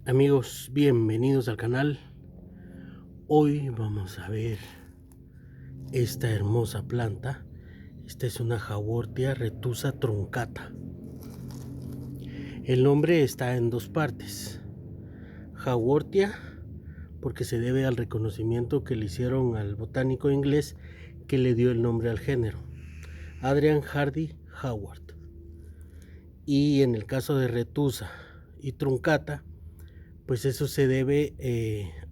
Amigos, bienvenidos al canal. Hoy vamos a ver esta hermosa planta. Esta es una Haworthia retusa truncata. El nombre está en dos partes. Haworthia, porque se debe al reconocimiento que le hicieron al botánico inglés que le dio el nombre al género, Adrian Hardy Howard. Y en el caso de retusa y truncata, pues eso se debe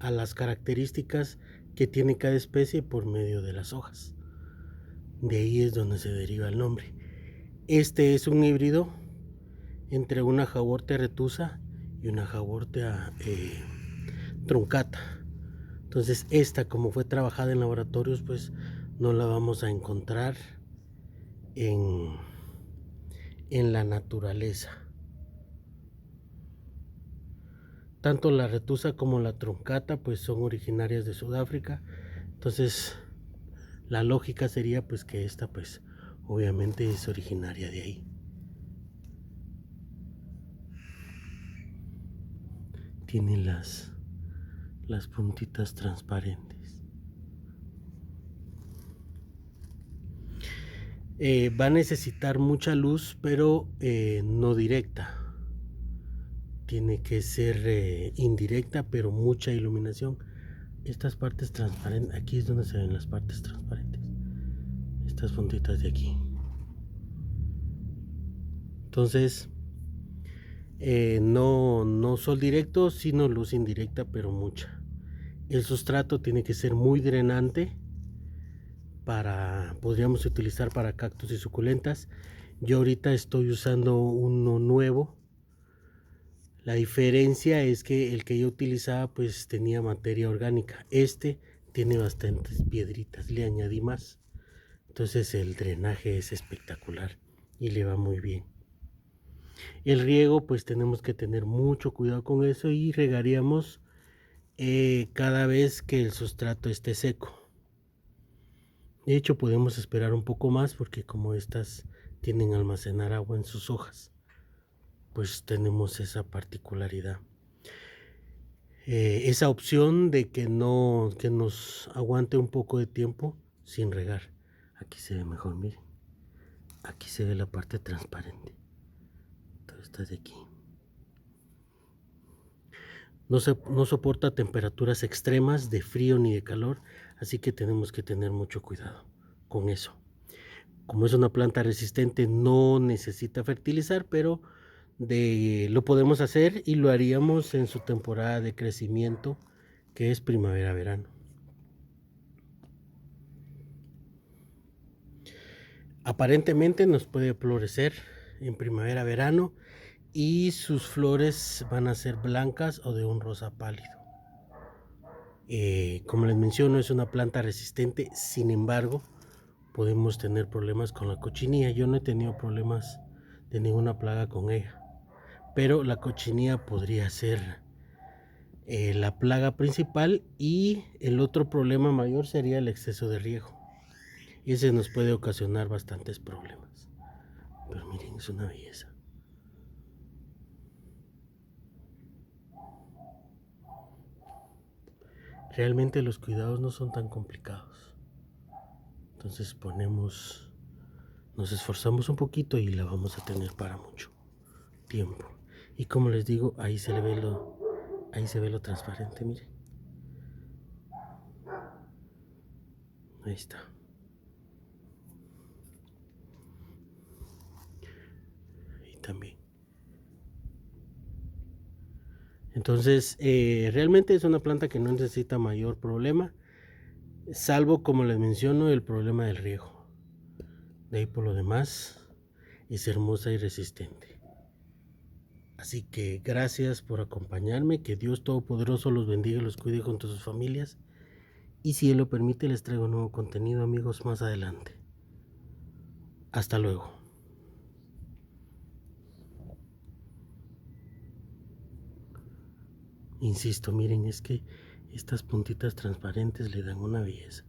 a las características que tiene cada especie por medio de las hojas. De ahí es donde se deriva el nombre. Este es un híbrido entre una Haworthia retusa y una Haworthia truncata. Entonces esta, como fue trabajada en laboratorios, pues no la vamos a encontrar en la naturaleza. Tanto la retusa como la truncata pues son originarias de Sudáfrica. Entonces la lógica sería pues que esta pues obviamente es originaria de ahí. Tiene las puntitas transparentes. Va a necesitar mucha luz, pero no directa. Tiene que ser indirecta, pero mucha iluminación. Estas partes transparentes, aquí es donde se ven las partes transparentes. Estas puntitas de aquí. Entonces, no sol directo, sino luz indirecta, pero mucha. El sustrato tiene que ser muy drenante. Podríamos utilizar para cactus y suculentas. Yo ahorita estoy usando uno nuevo. La diferencia es que el que yo utilizaba pues tenía materia orgánica. Este tiene bastantes piedritas, le añadí más. Entonces el drenaje es espectacular y le va muy bien. El riego pues tenemos que tener mucho cuidado con eso y regaríamos cada vez que el sustrato esté seco. De hecho podemos esperar un poco más porque como estas tienen a almacenar agua en sus hojas, pues tenemos esa particularidad. Esa opción de que nos aguante un poco de tiempo sin regar. Aquí se ve mejor, miren. Aquí se ve la parte transparente. Todo está de aquí. No soporta temperaturas extremas de frío ni de calor, así que tenemos que tener mucho cuidado con eso. Como es una planta resistente, no necesita fertilizar, pero lo podemos hacer y lo haríamos en su temporada de crecimiento, que es primavera-verano. Aparentemente nos puede florecer en primavera-verano y sus flores van a ser blancas o de un rosa pálido. Como les menciono, es una planta resistente, sin embargo podemos tener problemas con la cochinilla. Yo no he tenido problemas de ninguna plaga con ella, pero la cochinilla podría ser la plaga principal, y el otro problema mayor sería el exceso de riego. Ese nos puede ocasionar bastantes problemas. Pero miren, es una belleza. Realmente los cuidados no son tan complicados. Entonces nos esforzamos un poquito y la vamos a tener para mucho tiempo. Y como les digo, ahí se ve lo transparente, miren. Ahí está. Y también. Entonces, realmente es una planta que no necesita mayor problema, salvo, como les menciono, el problema del riego. De ahí por lo demás, es hermosa y resistente. Así que gracias por acompañarme, que Dios Todopoderoso los bendiga y los cuide junto a sus familias. Y si Él lo permite, les traigo nuevo contenido, amigos, más adelante. Hasta luego. Insisto, miren, es que estas puntitas transparentes le dan una belleza.